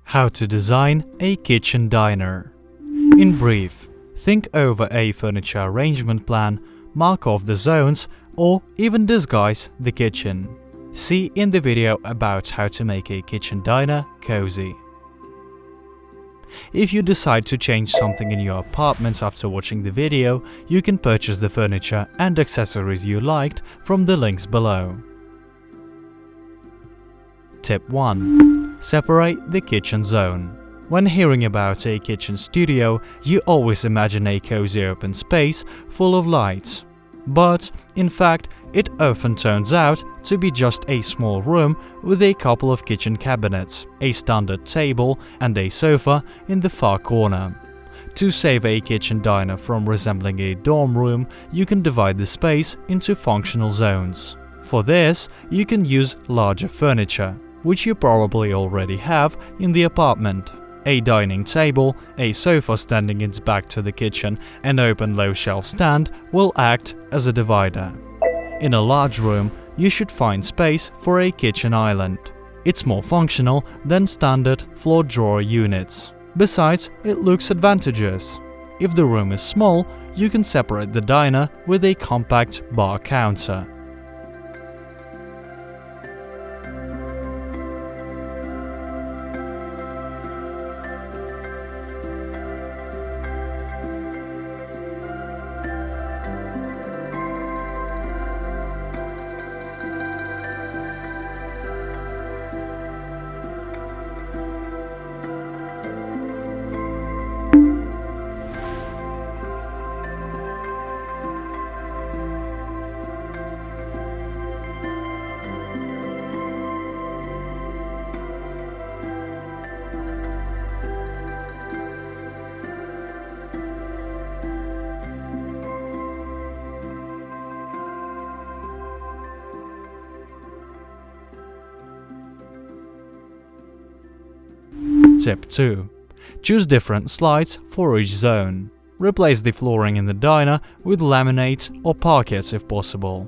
How to design a kitchen diner. In brief, think over a furniture arrangement plan, mark off the zones, or even disguise the kitchen. See in the video about how to make a kitchen diner cozy. If you decide to change something in your apartments after watching the video, you can purchase the furniture and accessories you liked from the links below. Tip 1. Separate the kitchen zone. When hearing about a kitchen studio, you always imagine a cozy open space full of lights. But, in fact, it often turns out to be just a small room with a couple of kitchen cabinets, a standard table, and a sofa in the far corner. To save a kitchen diner from resembling a dorm room, you can divide the space into functional zones. For this, you can use larger furniture, which you probably already have in the apartment. A dining table, a sofa standing its back to the kitchen, and open low shelf stand will act as a divider. In a large room, you should find space for a kitchen island. It's more functional than standard floor drawer units. Besides, it looks advantageous. If the room is small, you can separate the diner with a compact bar counter. Tip 2. Choose different slides for each zone. Replace the flooring in the diner with laminate or parquet if possible.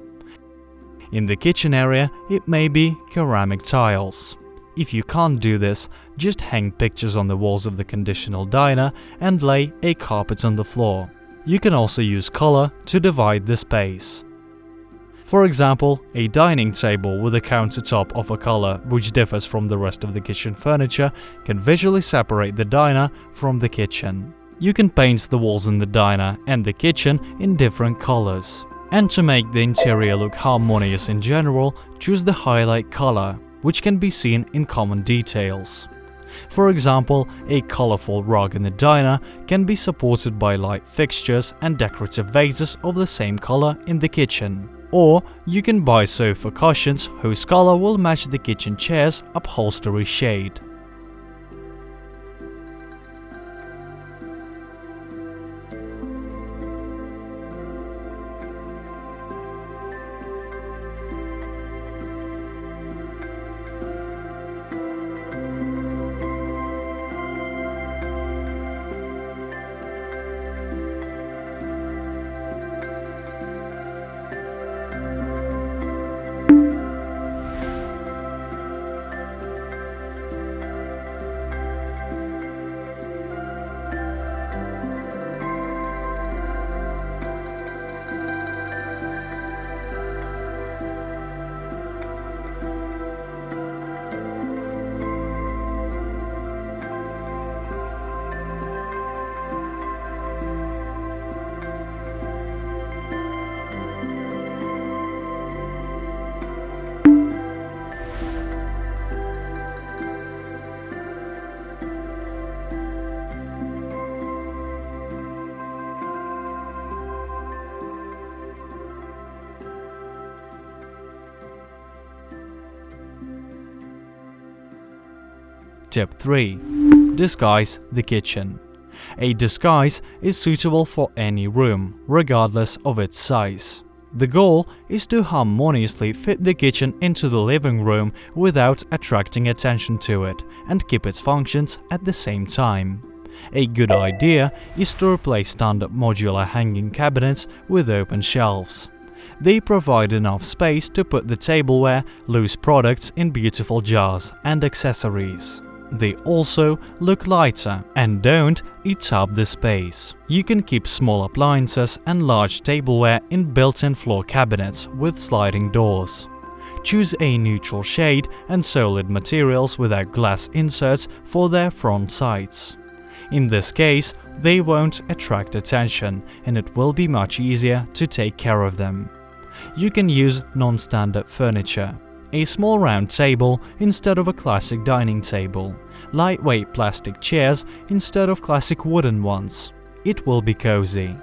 In the kitchen area, it may be ceramic tiles. If you can't do this, just hang pictures on the walls of the conditional diner and lay a carpet on the floor. You can also use color to divide the space. For example, a dining table with a countertop of a color which differs from the rest of the kitchen furniture can visually separate the diner from the kitchen. You can paint the walls in the diner and the kitchen in different colors. And to make the interior look harmonious in general, choose the highlight color, which can be seen in common details. For example, a colorful rug in the diner can be supported by light fixtures and decorative vases of the same color in the kitchen. Or you can buy sofa cushions whose color will match the kitchen chair's upholstery shade. Tip 3. Disguise the kitchen. A disguise is suitable for any room, regardless of its size. The goal is to harmoniously fit the kitchen into the living room without attracting attention to it and keep its functions at the same time. A good idea is to replace standard modular hanging cabinets with open shelves. They provide enough space to put the tableware, loose products in beautiful jars and accessories. They also look lighter and don't eat up the space. You can keep small appliances and large tableware in built-in floor cabinets with sliding doors. Choose a neutral shade and solid materials without glass inserts for their front sides. In this case, they won't attract attention and it will be much easier to take care of them. You can use non-standard furniture. A small round table instead of a classic dining table, lightweight plastic chairs instead of classic wooden ones. It will be cozy.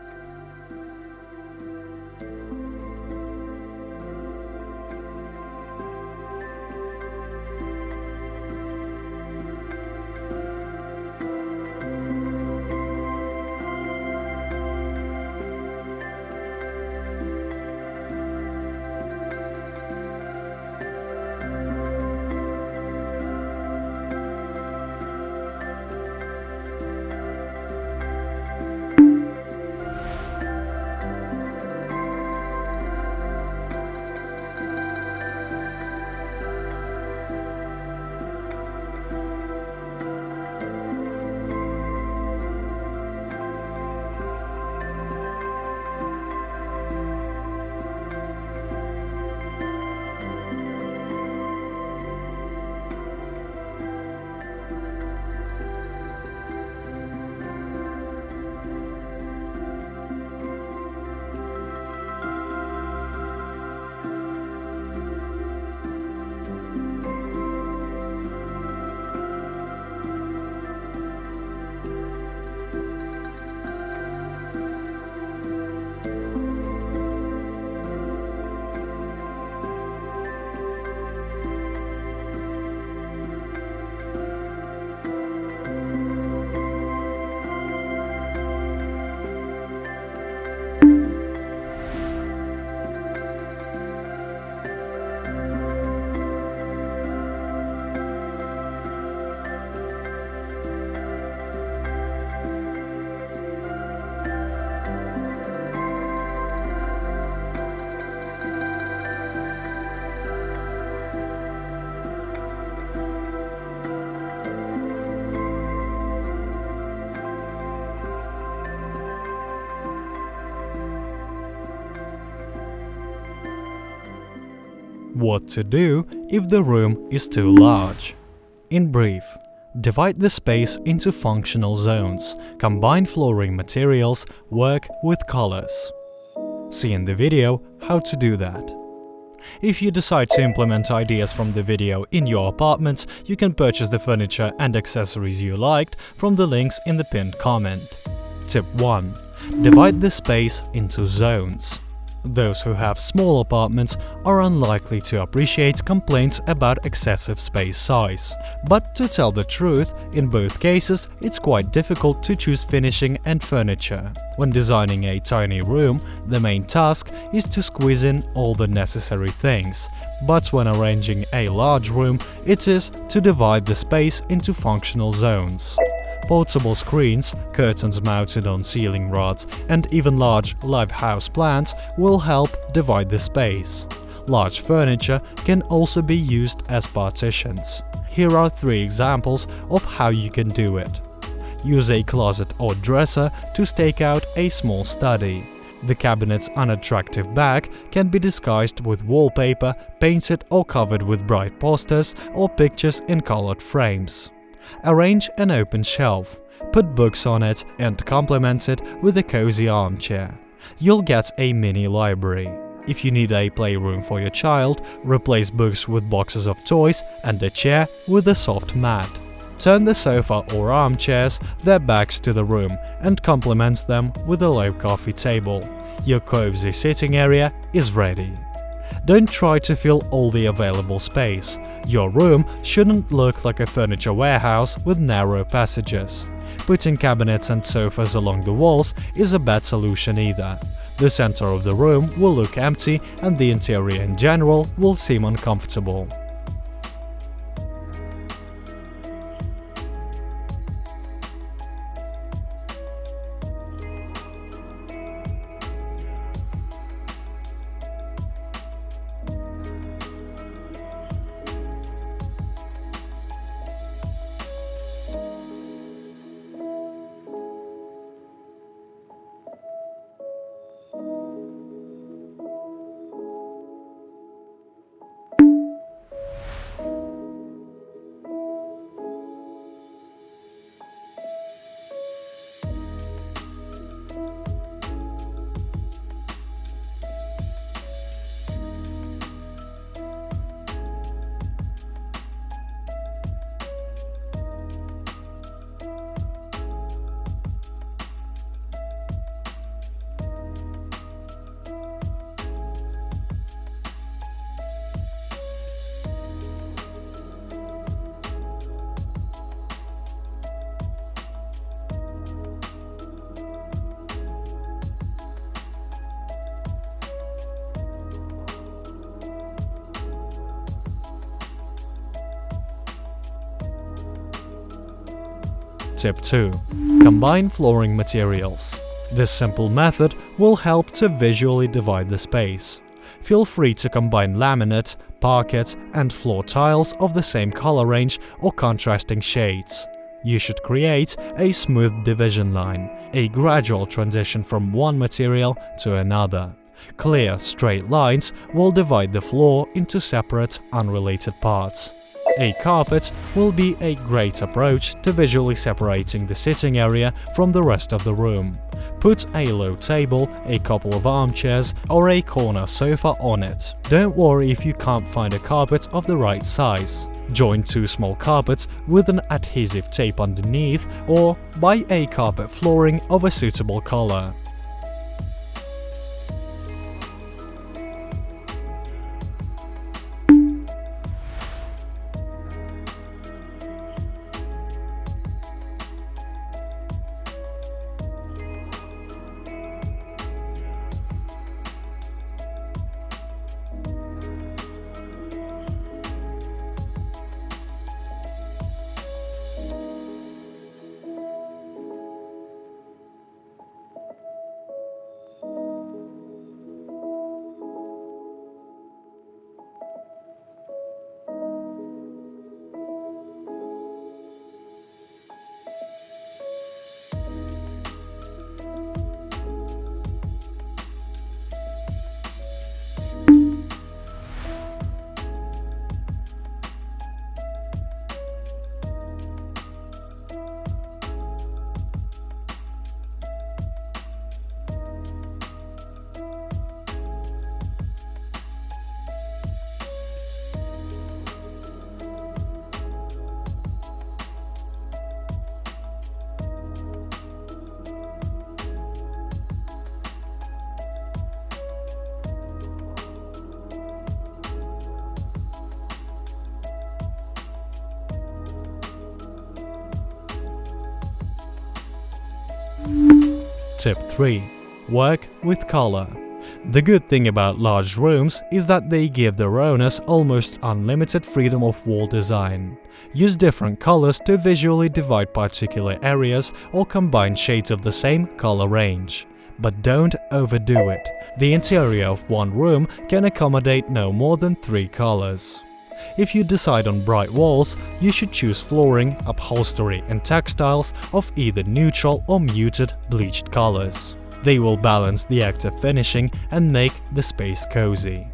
What to do if the room is too large? In brief, divide the space into functional zones, combine flooring materials, work with colors. See in the video how to do that. If you decide to implement ideas from the video in your apartment, you can purchase the furniture and accessories you liked from the links in the pinned comment. Tip 1. Divide the space into zones. Those who have small apartments are unlikely to appreciate complaints about excessive space size. But to tell the truth, in both cases, it's quite difficult to choose finishing and furniture. When designing a tiny room, the main task is to squeeze in all the necessary things. But when arranging a large room, it is to divide the space into functional zones. Portable screens, curtains mounted on ceiling rods, and even large live house plants will help divide the space. Large furniture can also be used as partitions. Here are 3 examples of how you can do it. Use a closet or dresser to stake out a small study. The cabinet's unattractive back can be disguised with wallpaper, painted or covered with bright posters or pictures in colored frames. Arrange an open shelf, put books on it and complement it with a cozy armchair. You'll get a mini library. If you need a playroom for your child, replace books with boxes of toys and a chair with a soft mat. Turn the sofa or armchairs their backs to the room and complement them with a low coffee table. Your cozy sitting area is ready. Don't try to fill all the available space. Your room shouldn't look like a furniture warehouse with narrow passages. Putting cabinets and sofas along the walls is a bad solution either. The center of the room will look empty and the interior in general will seem uncomfortable. Tip 2. Combine flooring materials. This simple method will help to visually divide the space. Feel free to combine laminate, parquet, and floor tiles of the same color range or contrasting shades. You should create a smooth division line, a gradual transition from one material to another. Clear, straight lines will divide the floor into separate, unrelated parts. A carpet will be a great approach to visually separating the sitting area from the rest of the room. Put a low table, a couple of armchairs, or a corner sofa on it. Don't worry if you can't find a carpet of the right size. Join two small carpets with an adhesive tape underneath, or buy a carpet flooring of a suitable color. Tip 3. Work with color. The good thing about large rooms is that they give their owners almost unlimited freedom of wall design. Use different colors to visually divide particular areas or combine shades of the same color range. But don't overdo it. The interior of one room can accommodate no more than 3 colors. If you decide on bright walls, you should choose flooring, upholstery and textiles of either neutral or muted bleached colors. They will balance the active finishing and make the space cozy.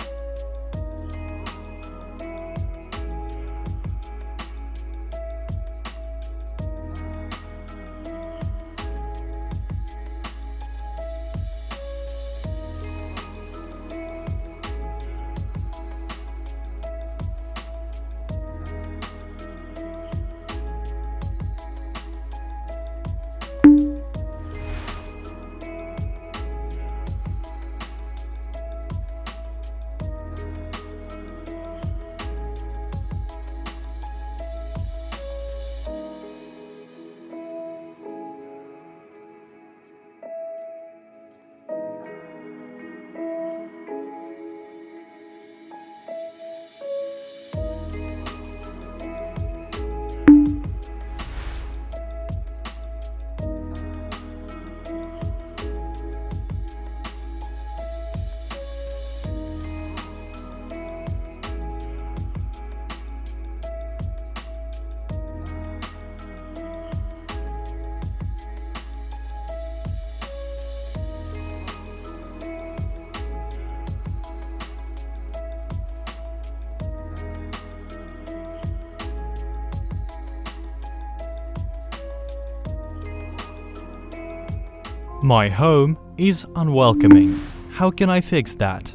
My home is unwelcoming. How can I fix that?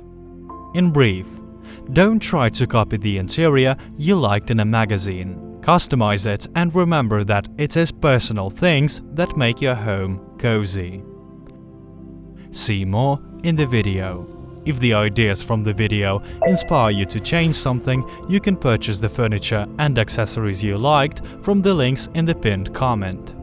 In brief, don't try to copy the interior you liked in a magazine. Customize it and remember that it is personal things that make your home cozy. See more in the video. If the ideas from the video inspire you to change something, you can purchase the furniture and accessories you liked from the links in the pinned comment.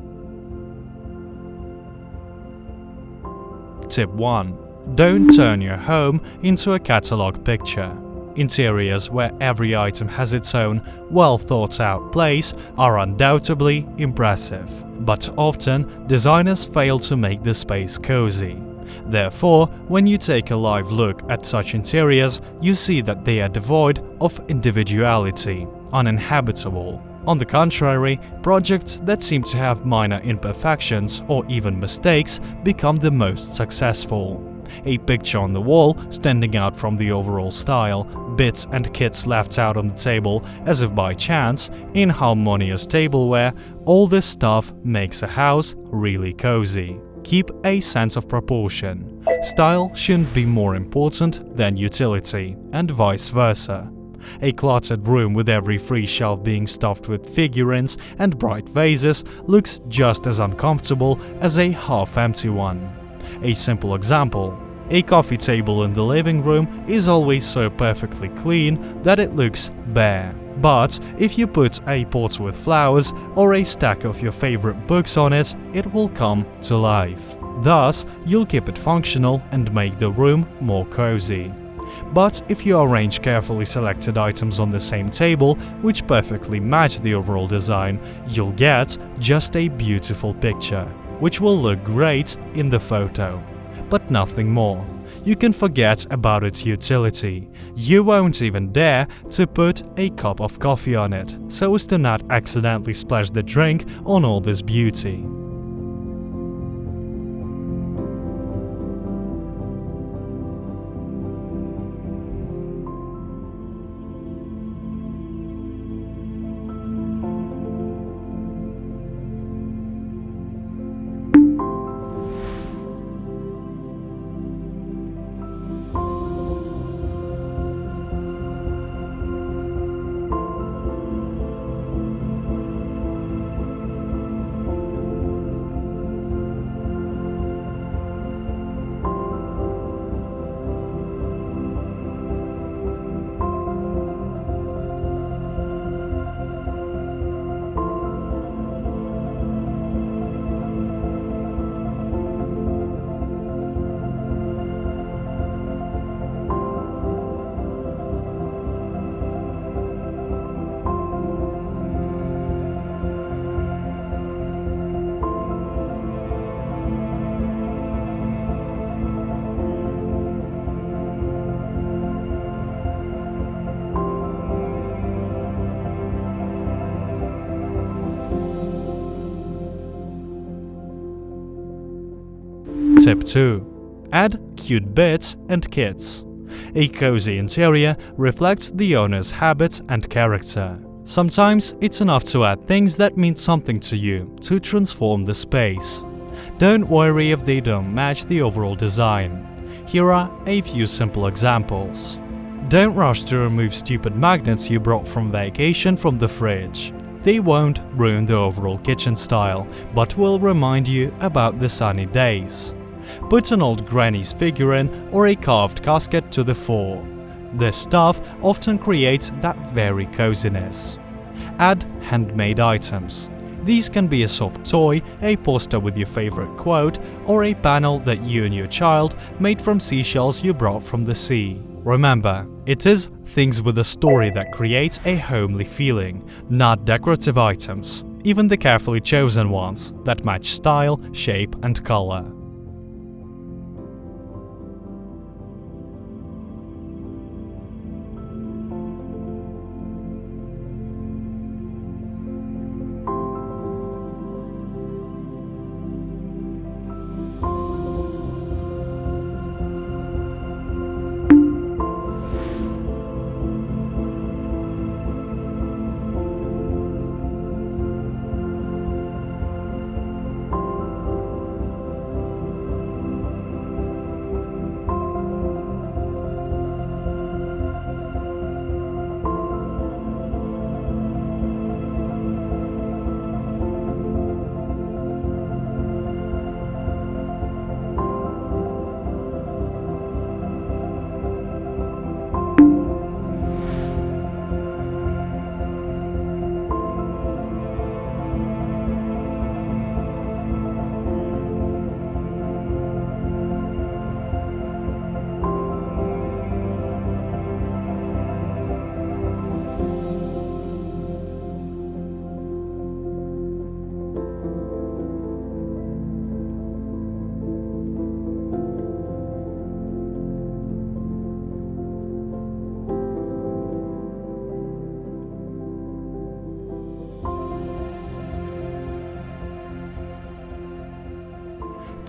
Tip 1. Don't turn your home into a catalog picture. Interiors where every item has its own, well-thought-out place are undoubtedly impressive, but often designers fail to make the space cozy. Therefore, when you take a live look at such interiors, you see that they are devoid of individuality, uninhabitable. On the contrary, projects that seem to have minor imperfections or even mistakes become the most successful. A picture on the wall standing out from the overall style, bits and kits left out on the table as if by chance, inharmonious tableware, all this stuff makes a house really cozy. Keep a sense of proportion. Style shouldn't be more important than utility, and vice versa. A cluttered room with every free shelf being stuffed with figurines and bright vases looks just as uncomfortable as a half-empty one. A simple example: a coffee table in the living room is always so perfectly clean that it looks bare. But if you put a pot with flowers or a stack of your favorite books on it, it will come to life. Thus, you'll keep it functional and make the room more cozy. But if you arrange carefully selected items on the same table, which perfectly match the overall design, you'll get just a beautiful picture, which will look great in the photo, but nothing more. You can forget about its utility. You won't even dare to put a cup of coffee on it, so as to not accidentally splash the drink on all this beauty. Tip 2. Add cute bits and kits. A cozy interior reflects the owner's habits and character. Sometimes it's enough to add things that mean something to you to transform the space. Don't worry if they don't match the overall design. Here are a few simple examples. Don't rush to remove stupid magnets you brought from vacation from the fridge. They won't ruin the overall kitchen style, but will remind you about the sunny days. Put an old granny's figurine or a carved casket to the fore. This stuff often creates that very coziness. Add handmade items. These can be a soft toy, a poster with your favorite quote, or a panel that you and your child made from seashells you brought from the sea. Remember, it is things with a story that create a homely feeling, not decorative items, even the carefully chosen ones that match style, shape, and color.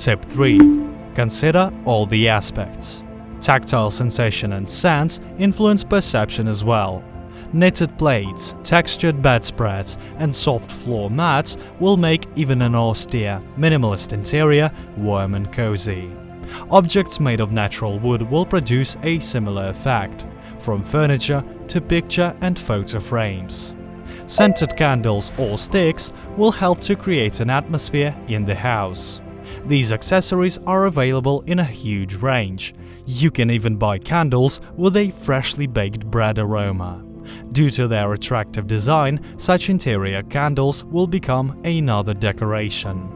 Tip 3. Consider all the aspects. Tactile sensation and scents influence perception as well. Knitted plates, textured bedspreads, and soft floor mats will make even an austere, minimalist interior warm and cozy. Objects made of natural wood will produce a similar effect, from furniture to picture and photo frames. Scented candles or sticks will help to create an atmosphere in the house. These accessories are available in a huge range. You can even buy candles with a freshly baked bread aroma. Due to their attractive design, such interior candles will become another decoration.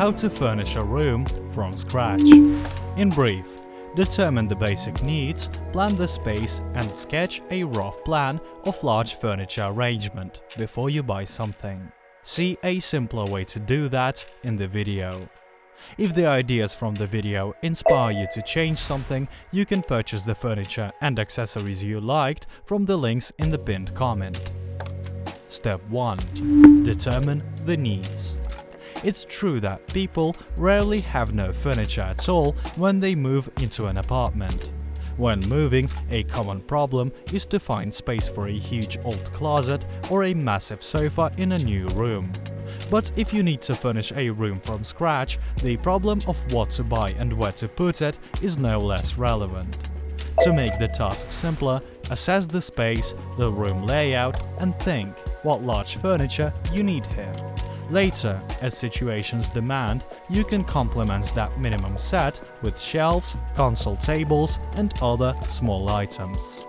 How to furnish a room from scratch. In brief, determine the basic needs, plan the space, and sketch a rough plan of large furniture arrangement before you buy something. See a simpler way to do that in the video. If the ideas from the video inspire you to change something, you can purchase the furniture and accessories you liked from the links in the pinned comment. Step 1. Determine the needs. It's true that people rarely have no furniture at all when they move into an apartment. When moving, a common problem is to find space for a huge old closet or a massive sofa in a new room. But if you need to furnish a room from scratch, the problem of what to buy and where to put it is no less relevant. To make the task simpler, assess the space, the room layout, and think what large furniture you need here. Later, as situations demand, you can complement that minimum set with shelves, console tables, and other small items.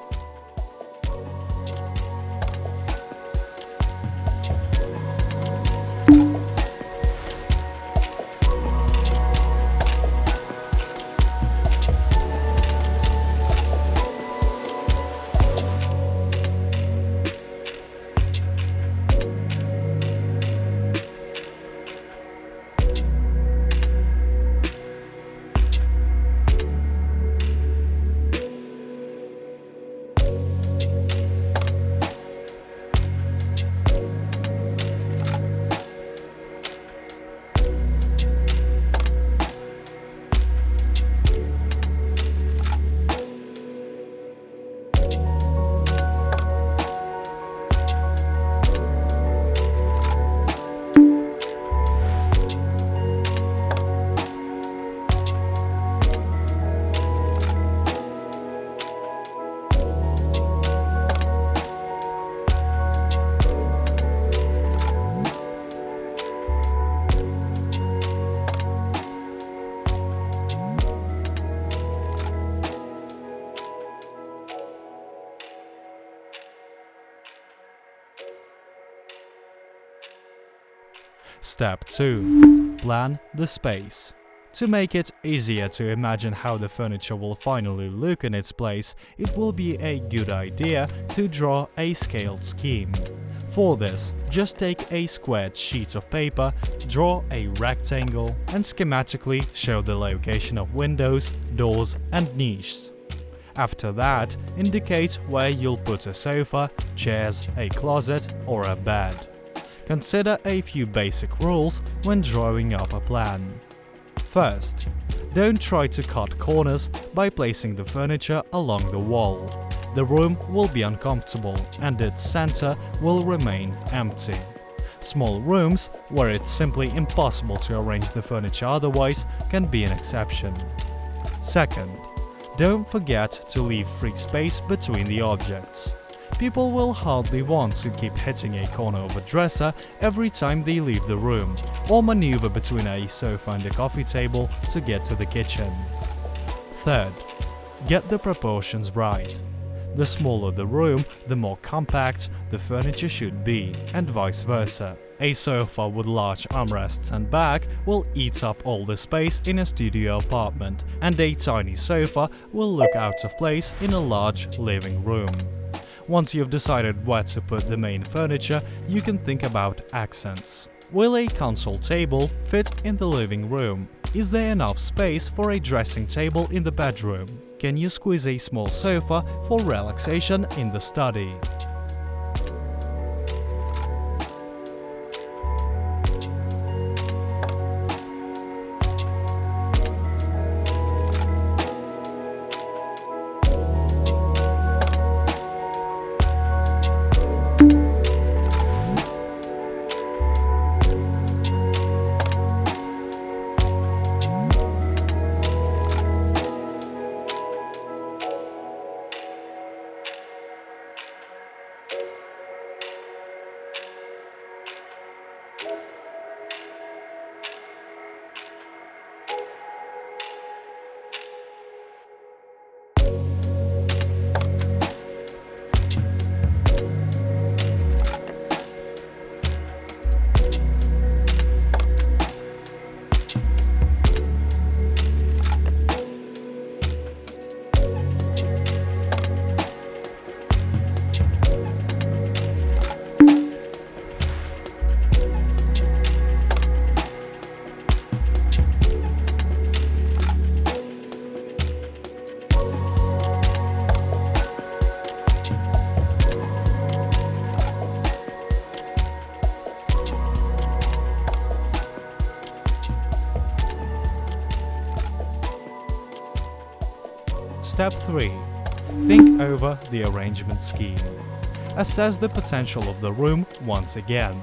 Step 2. Plan the space. To make it easier to imagine how the furniture will finally look in its place, it will be a good idea to draw a scaled scheme. For this, just take a squared sheet of paper, draw a rectangle, and schematically show the location of windows, doors, and niches. After that, indicate where you'll put a sofa, chairs, a closet, or a bed. Consider a few basic rules when drawing up a plan. First, don't try to cut corners by placing the furniture along the wall. The room will be uncomfortable and its center will remain empty. Small rooms, where it's simply impossible to arrange the furniture otherwise, can be an exception. Second, Don't forget to leave free space between the objects. People will hardly want to keep hitting a corner of a dresser every time they leave the room, or maneuver between a sofa and a coffee table to get to the kitchen. Third, get the proportions right. The smaller the room, the more compact the furniture should be, and vice versa. A sofa with large armrests and back will eat up all the space in a studio apartment, and a tiny sofa will look out of place in a large living room. Once you've decided where to put the main furniture, you can think about accents. Will a console table fit in the living room? Is there enough space for a dressing table in the bedroom? Can you squeeze a small sofa for relaxation in the study? Step 3. Think over the arrangement scheme. Assess the potential of the room once again.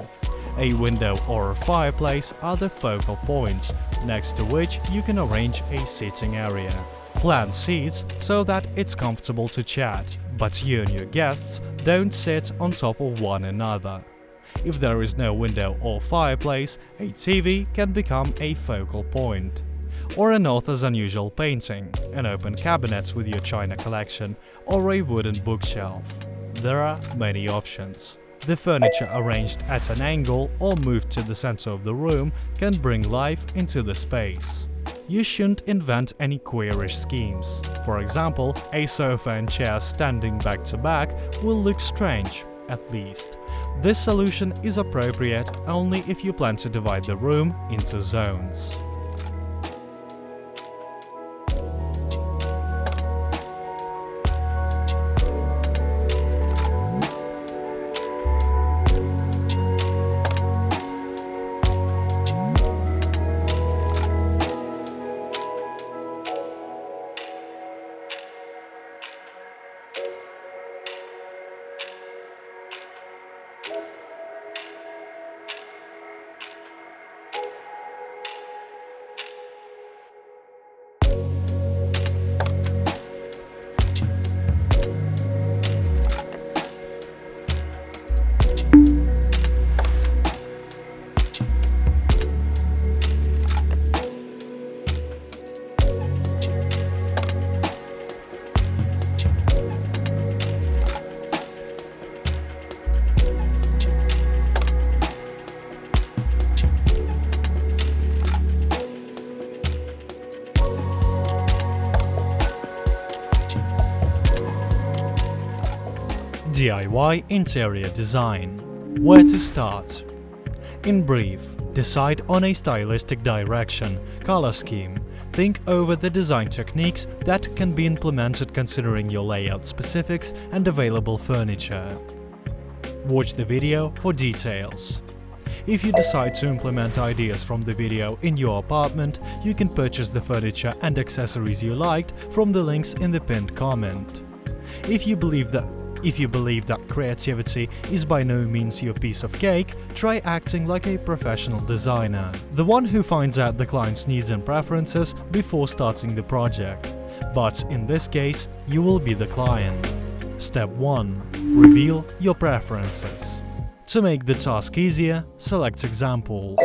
A window or a fireplace are the focal points, next to which you can arrange a seating area. Plan seats so that it's comfortable to chat, but you and your guests don't sit on top of one another. If there is no window or fireplace, a TV can become a focal point. Or an author's unusual painting, an open cabinet with your china collection, or a wooden bookshelf. There are many options. The furniture arranged at an angle or moved to the center of the room can bring life into the space. You shouldn't invent any queerish schemes. For example, a sofa and chair standing back to back will look strange, at least. This solution is appropriate only if you plan to divide the room into zones. DIY interior design. Where to start? In brief, decide on a stylistic direction, color scheme. Think over the design techniques that can be implemented considering your layout specifics and available furniture. Watch the video for details. If you decide to implement ideas from the video in your apartment, you can purchase the furniture and accessories you liked from the links in the pinned comment. If you believe that creativity is by no means your piece of cake, try acting like a professional designer, the one who finds out the client's needs and preferences before starting the project. but in this case, you will be the client. Step 1. Reveal your preferences. To make the task easier, select examples.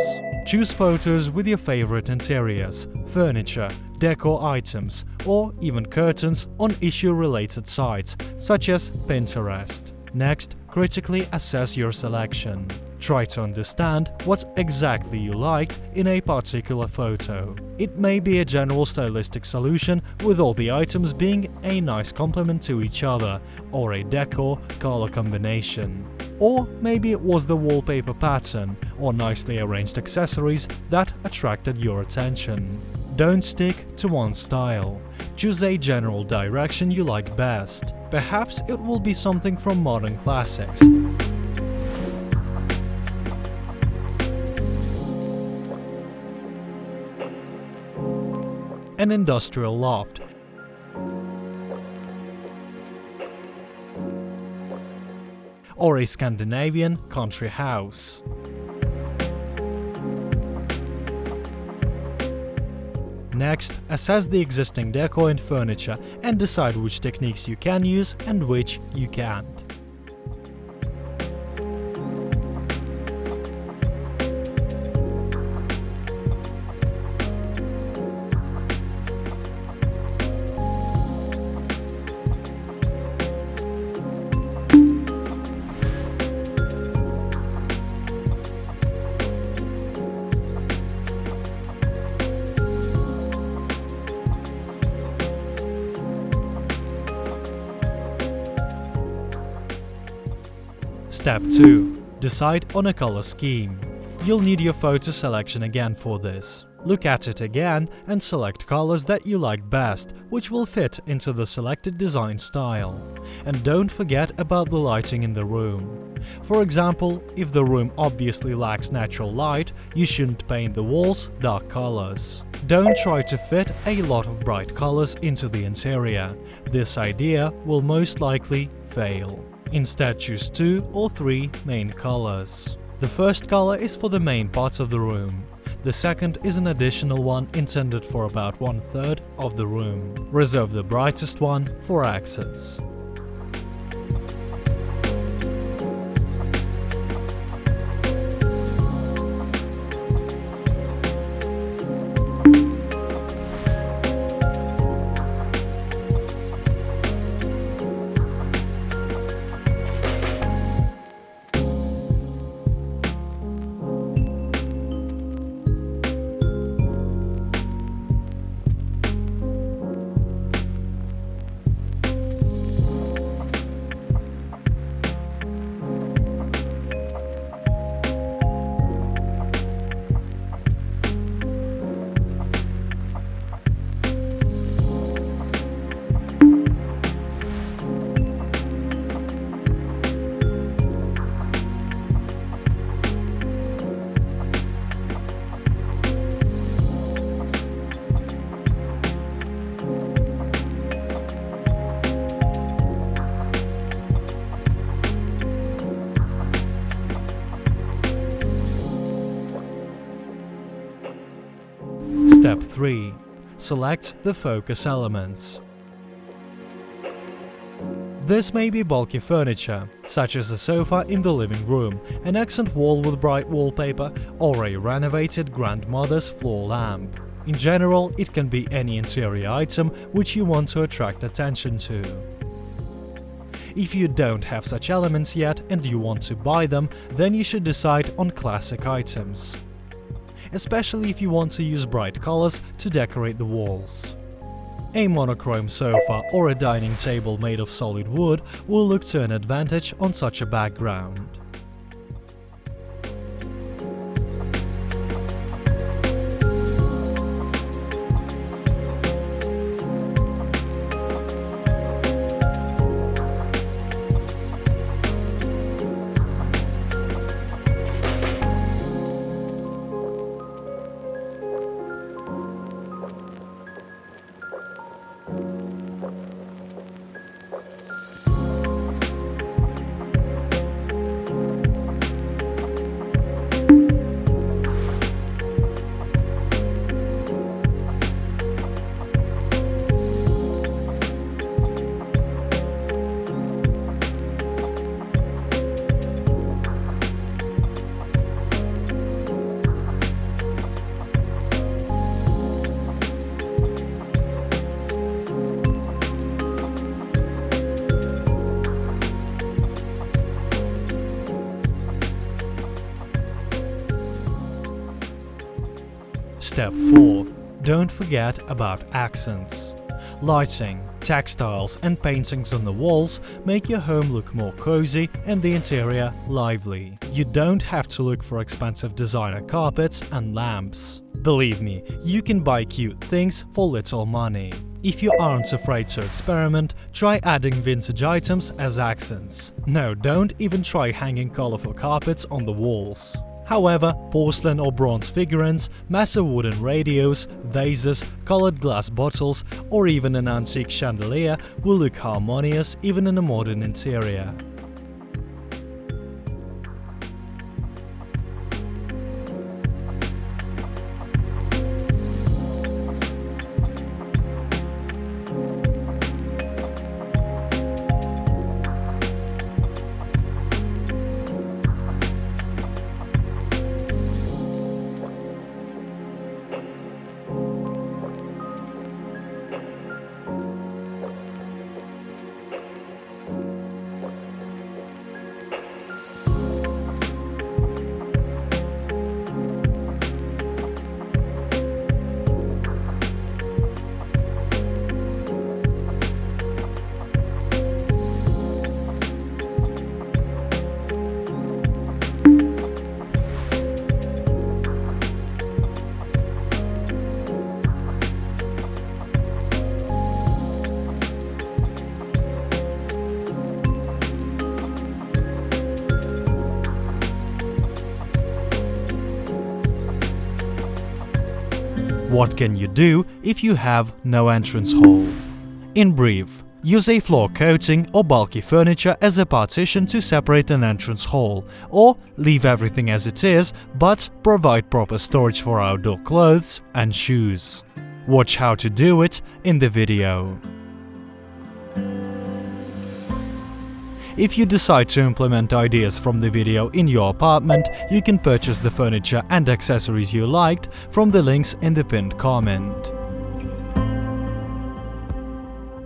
Choose photos with your favorite interiors, furniture, decor items, or even curtains on issue-related sites, such as Pinterest. Next, critically assess your selection. Try to understand what exactly you liked in a particular photo. It may be a general stylistic solution with all the items being a nice complement to each other, or a decor color combination. Or maybe it was the wallpaper pattern or nicely arranged accessories that attracted your attention. Don't stick to one style. Choose a general direction you like best. Perhaps it will be something from modern classics. An industrial loft, or a Scandinavian country house. Next, assess the existing decor and furniture and decide which techniques you can use and which you can't. Step 2. Decide on a color scheme. You'll need your photo selection again for this. Look at it again and select colors that you like best, which will fit into the selected design style. And don't forget about the lighting in the room. For example, if the room obviously lacks natural light, you shouldn't paint the walls dark colors. Don't try to fit a lot of bright colors into the interior. This idea will most likely fail. Instead, choose 2 or 3 main colors. The first color is for the main parts of the room. The second is an additional one intended for about 1/3 of the room. Reserve the brightest one for accents. Step 3. Select the focus elements. This may be bulky furniture, such as a sofa in the living room, an accent wall with bright wallpaper, or a renovated grandmother's floor lamp. In general, it can be any interior item which you want to attract attention to. If you don't have such elements yet and you want to buy them, then you should decide on classic items, especially if you want to use bright colors to decorate the walls. A monochrome sofa or a dining table made of solid wood will look to an advantage on such a background. Step 4. Don't forget about accents. Lighting, textiles and paintings on the walls make your home look more cozy and the interior lively. You don't have to look for expensive designer carpets and lamps. Believe me, you can buy cute things for little money. If you aren't afraid to experiment, try adding vintage items as accents. No, don't even try hanging colorful carpets on the walls. However, porcelain or bronze figurines, massive wooden radios, vases, colored glass bottles, or even an antique chandelier will look harmonious even in a modern interior. What can you do if you have no entrance hall? In brief, use a floor coating or bulky furniture as a partition to separate an entrance hall, or leave everything as it is but provide proper storage for outdoor clothes and shoes. Watch how to do it in the video. If you decide to implement ideas from the video in your apartment, you can purchase the furniture and accessories you liked from the links in the pinned comment.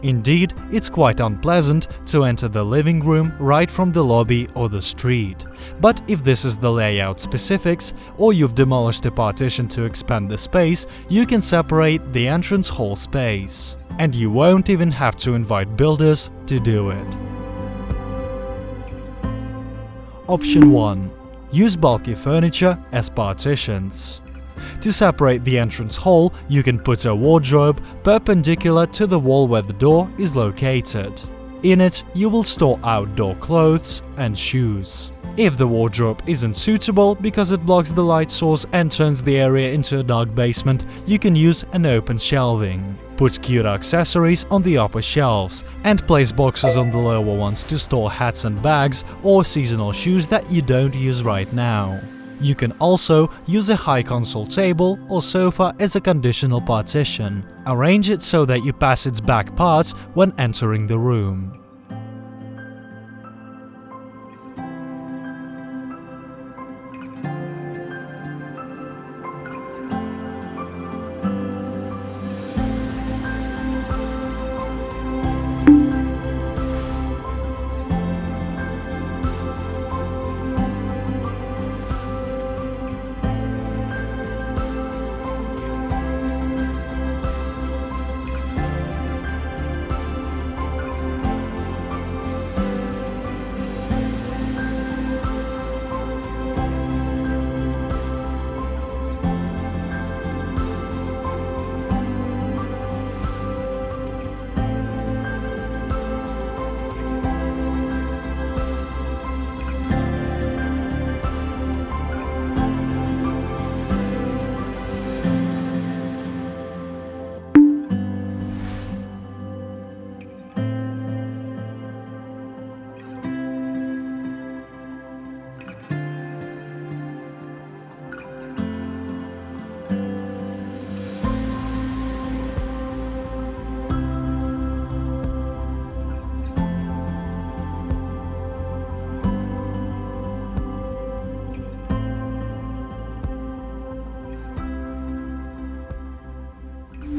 Indeed, it's quite unpleasant to enter the living room right from the lobby or the street. But if this is the layout specifics, or you've demolished a partition to expand the space, you can separate the entrance hall space. And you won't even have to invite builders to do it. Option 1. Use bulky furniture as partitions. To separate the entrance hall, you can put a wardrobe perpendicular to the wall where the door is located. In it, you will store outdoor clothes and shoes. If the wardrobe isn't suitable because it blocks the light source and turns the area into a dark basement, you can use an open shelving. Put cute accessories on the upper shelves and place boxes on the lower ones to store hats and bags or seasonal shoes that you don't use right now. You can also use a high console table or sofa as a conditional partition. Arrange it so that you pass its back parts when entering the room.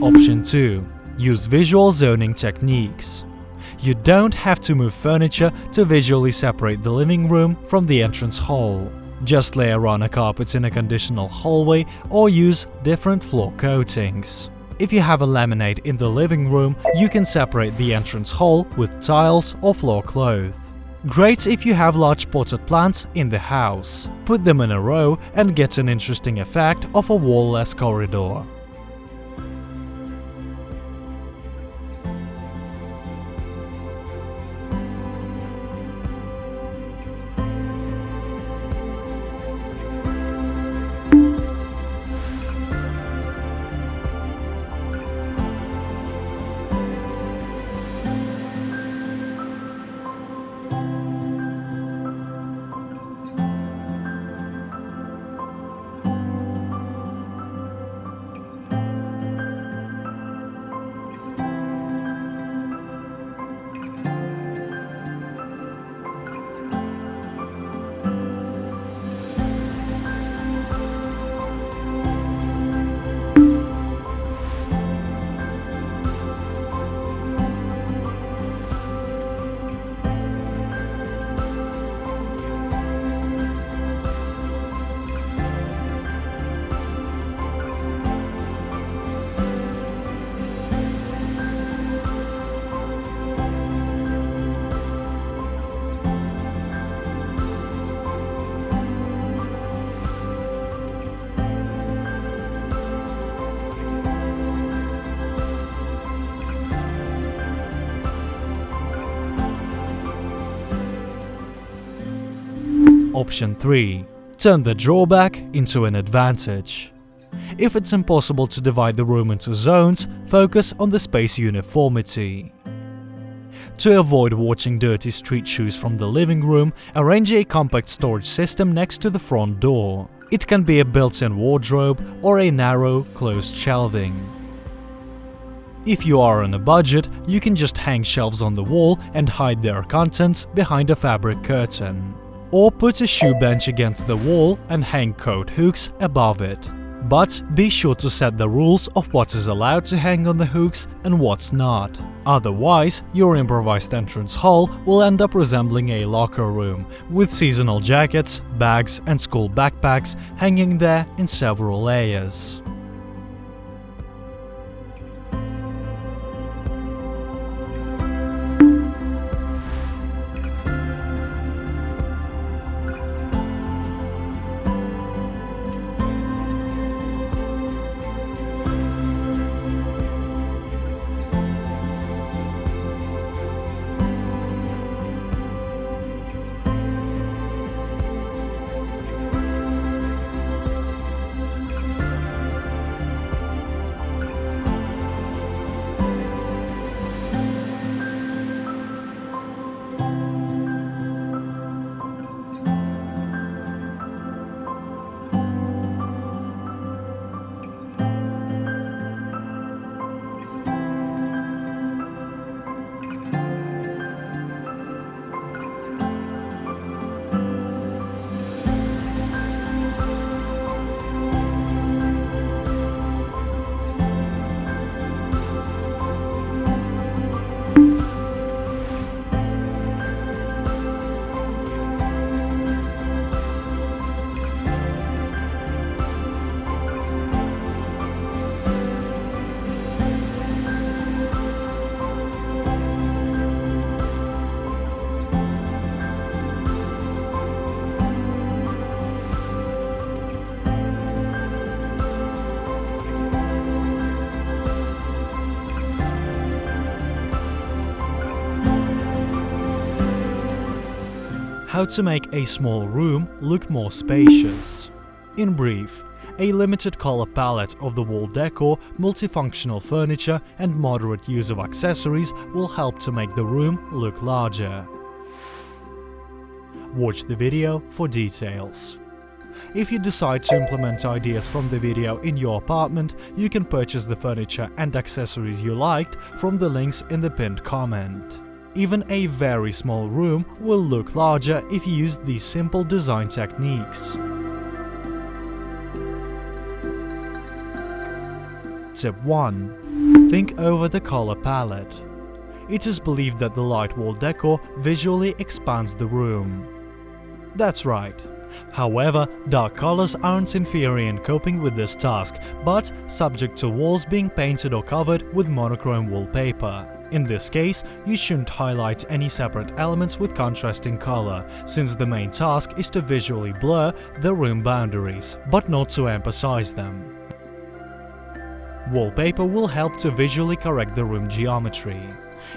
Option 2. Use visual zoning techniques. You don't have to move furniture to visually separate the living room from the entrance hall. Just layer on a carpet in a conditional hallway or use different floor coatings. If you have a laminate in the living room, you can separate the entrance hall with tiles or floor cloth. Great if you have large potted plants in the house. Put them in a row and get an interesting effect of a wall-less corridor. Option 3. Turn the drawback into an advantage. If it's impossible to divide the room into zones, focus on the space uniformity. To avoid watching dirty street shoes from the living room, arrange a compact storage system next to the front door. It can be a built-in wardrobe or a narrow, closed shelving. If you are on a budget, you can just hang shelves on the wall and hide their contents behind a fabric curtain. Or put a shoe bench against the wall and hang coat hooks above it. But be sure to set the rules of what is allowed to hang on the hooks and what's not. Otherwise, your improvised entrance hall will end up resembling a locker room, with seasonal jackets, bags and school backpacks hanging there in several layers. How to make a small room look more spacious. In brief, a limited color palette of the wall decor, multifunctional furniture and moderate use of accessories will help to make the room look larger. Watch the video for details. If you decide to implement ideas from the video in your apartment, you can purchase the furniture and accessories you liked from the links in the pinned comment. Even a very small room will look larger if you use these simple design techniques. Tip 1. Think over the color palette. It is believed that the light wall decor visually expands the room. That's right. However, dark colors aren't inferior in coping with this task, but subject to walls being painted or covered with monochrome wallpaper. In this case, you shouldn't highlight any separate elements with contrasting color, since the main task is to visually blur the room boundaries, but not to emphasize them. Wallpaper will help to visually correct the room geometry.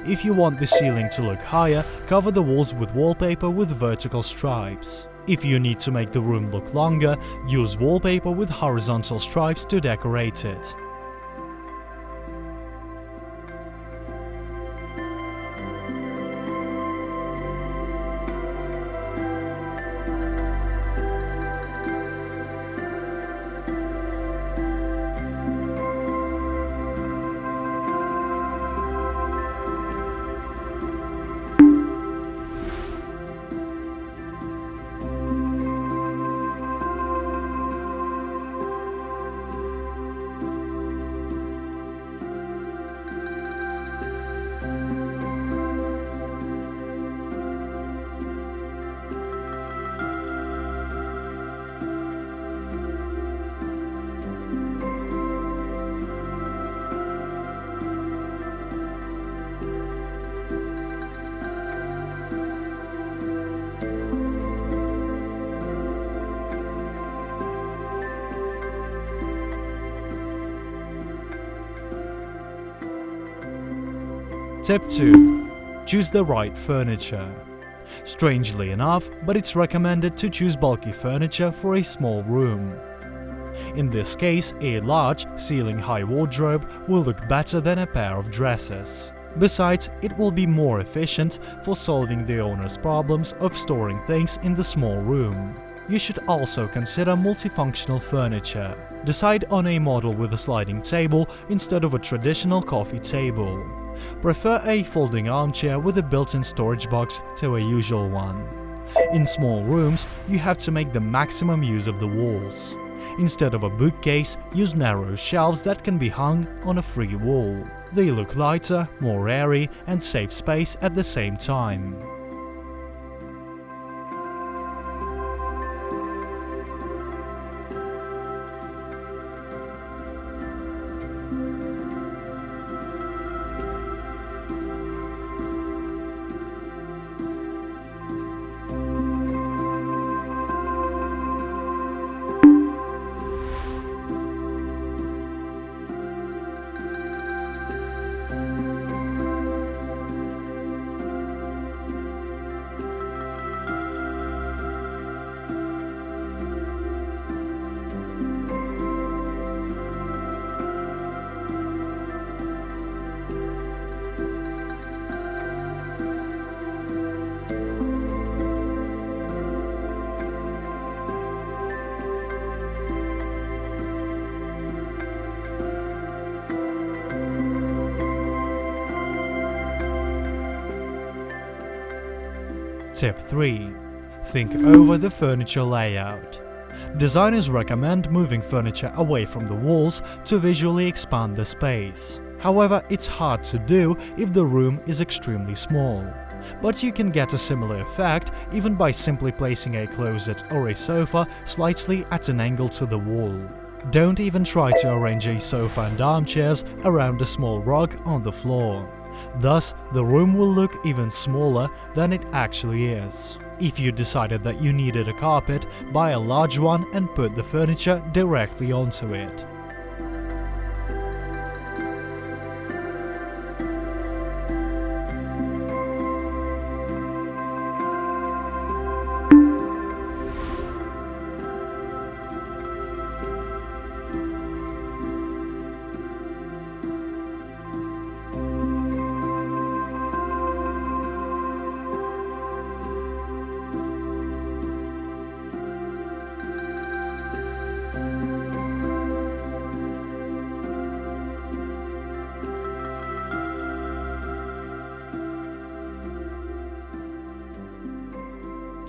If you want the ceiling to look higher, cover the walls with wallpaper with vertical stripes. If you need to make the room look longer, use wallpaper with horizontal stripes to decorate it. Tip 2. Choose the right furniture. Strangely enough, but it's recommended to choose bulky furniture for a small room. In this case, a large, ceiling-high wardrobe will look better than a pair of dresses. Besides, it will be more efficient for solving the owner's problems of storing things in the small room. You should also consider multifunctional furniture. Decide on a model with a sliding table instead of a traditional coffee table. Prefer a folding armchair with a built-in storage box to a usual one. In small rooms, you have to make the maximum use of the walls. Instead of a bookcase, use narrow shelves that can be hung on a free wall. They look lighter, more airy, and save space at the same time. Tip 3. Think over the furniture layout. Designers recommend moving furniture away from the walls to visually expand the space. However, it's hard to do if the room is extremely small. But you can get a similar effect even by simply placing a closet or a sofa slightly at an angle to the wall. Don't even try to arrange a sofa and armchairs around a small rug on the floor. Thus, the room will look even smaller than it actually is. If you decided that you needed a carpet, buy a large one and put the furniture directly onto it.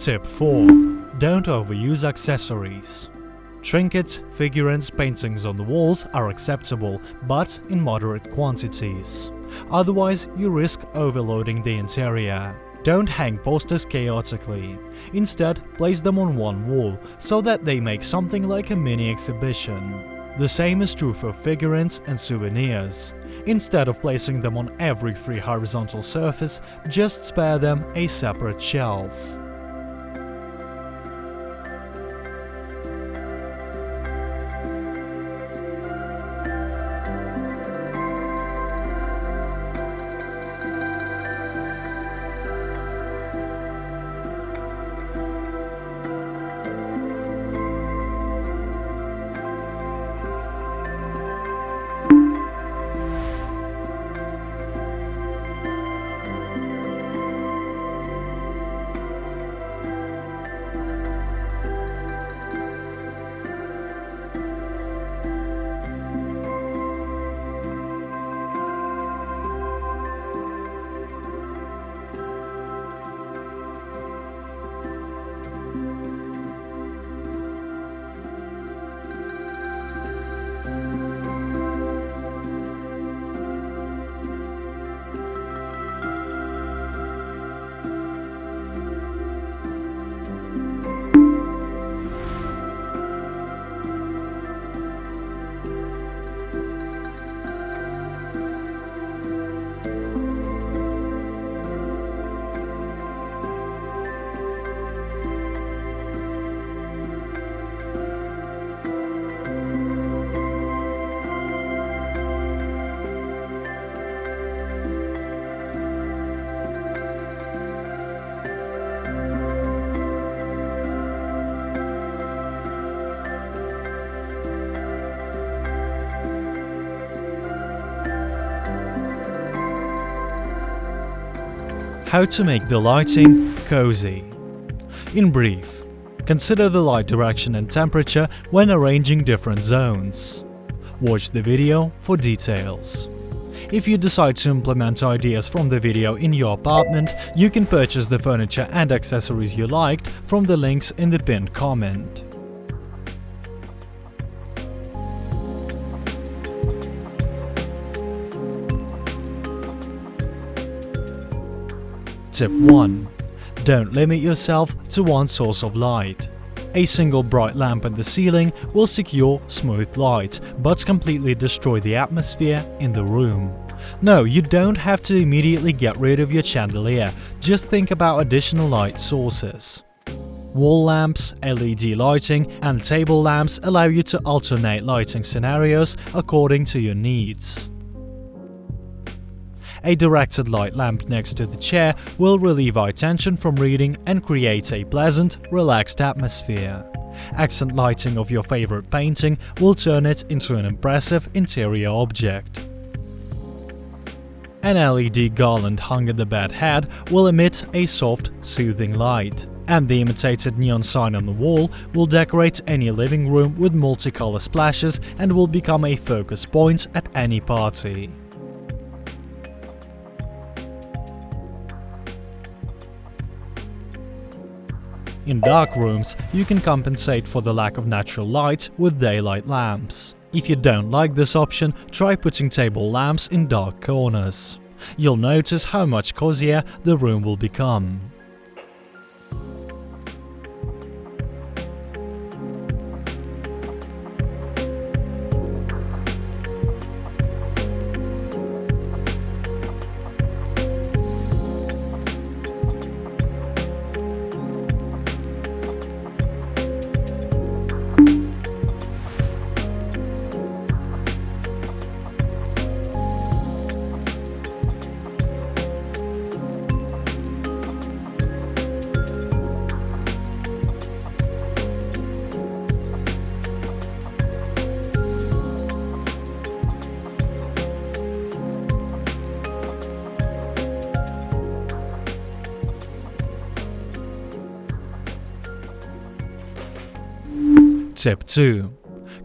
Tip 4. Don't overuse accessories. Trinkets, figurines, paintings on the walls are acceptable, but in moderate quantities. Otherwise, you risk overloading the interior. Don't hang posters chaotically. Instead, place them on one wall so that they make something like a mini exhibition. The same is true for figurines and souvenirs. Instead of placing them on every free horizontal surface, just spare them a separate shelf. How to make the lighting cozy. In brief, consider the light direction and temperature when arranging different zones. Watch the video for details. If you decide to implement ideas from the video in your apartment, you can purchase the furniture and accessories you liked from the links in the pinned comment. Tip 1. Don't limit yourself to one source of light. A single bright lamp at the ceiling will secure smooth light, but completely destroy the atmosphere in the room. No, you don't have to immediately get rid of your chandelier, just think about additional light sources. Wall lamps, LED lighting, and table lamps allow you to alternate lighting scenarios according to your needs. A directed light lamp next to the chair will relieve eye tension from reading and create a pleasant, relaxed atmosphere. Accent lighting of your favorite painting will turn it into an impressive interior object. An LED garland hung at the bed head will emit a soft, soothing light, and the imitated neon sign on the wall will decorate any living room with multicolor splashes and will become a focus point at any party. In dark rooms, you can compensate for the lack of natural light with daylight lamps. If you don't like this option, try putting table lamps in dark corners. You'll notice how much cozier the room will become. Tip 2.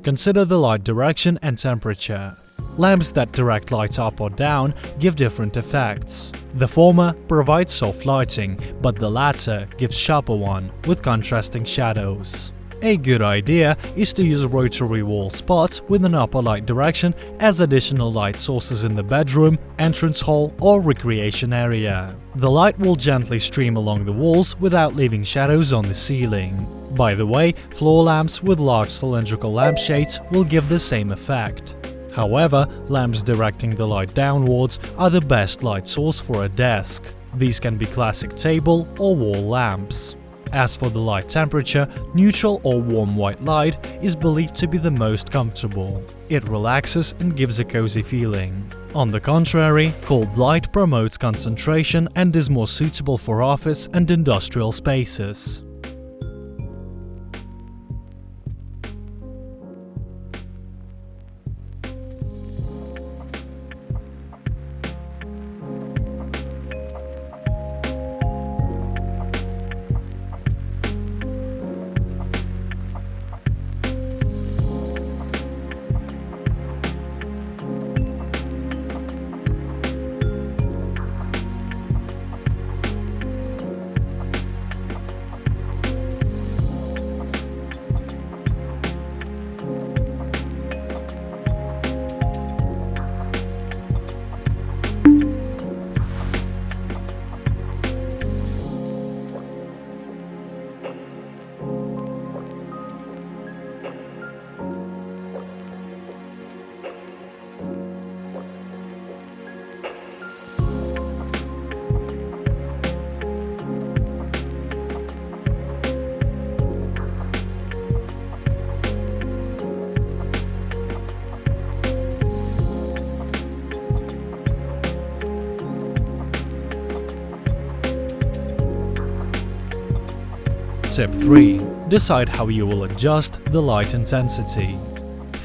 Consider the light direction and temperature. Lamps that direct light up or down give different effects. The former provides soft lighting, but the latter gives sharper one with contrasting shadows. A good idea is to use rotary wall spots with an upper light direction as additional light sources in the bedroom, entrance hall, or recreation area. The light will gently stream along the walls without leaving shadows on the ceiling. By the way, floor lamps with large cylindrical lampshades will give the same effect. However, lamps directing the light downwards are the best light source for a desk. These can be classic table or wall lamps. As for the light temperature, neutral or warm white light is believed to be the most comfortable. It relaxes and gives a cozy feeling. On the contrary, cold light promotes concentration and is more suitable for office and industrial spaces. Tip 3. Decide how you will adjust the light intensity.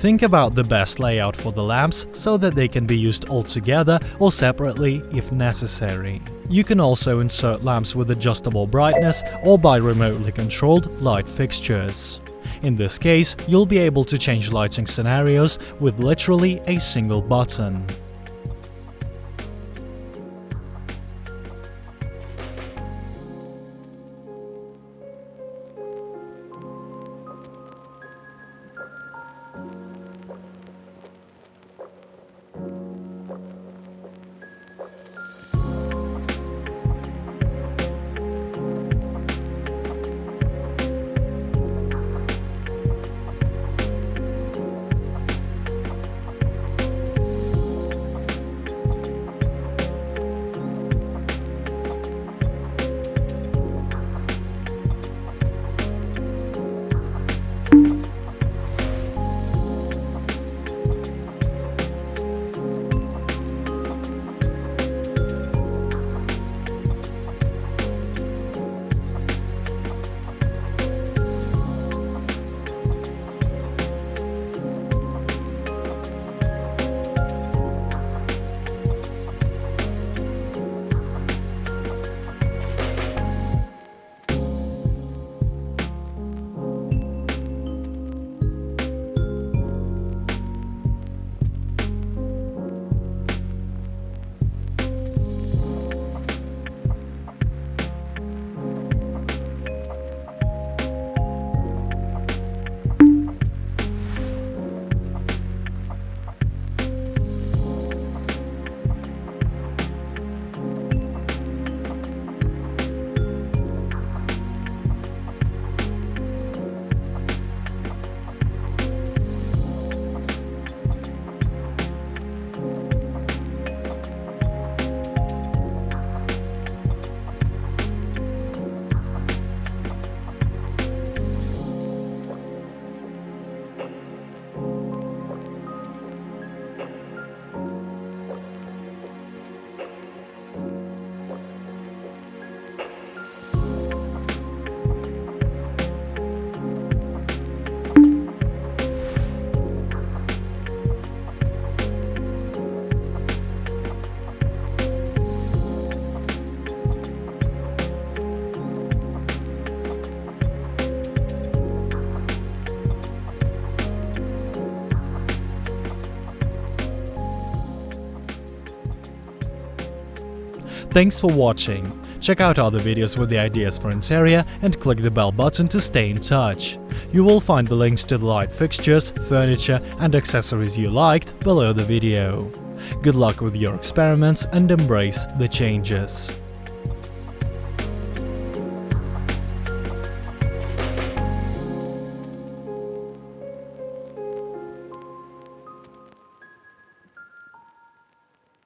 Think about the best layout for the lamps so that they can be used all together or separately if necessary. You can also insert lamps with adjustable brightness or by remotely controlled light fixtures. In this case, you'll be able to change lighting scenarios with literally a single button. Thanks for watching. Check out other videos with the ideas for interior and click the bell button to stay in touch. You will find the links to the light fixtures, furniture and accessories you liked below the video. Good luck with your experiments and embrace the changes.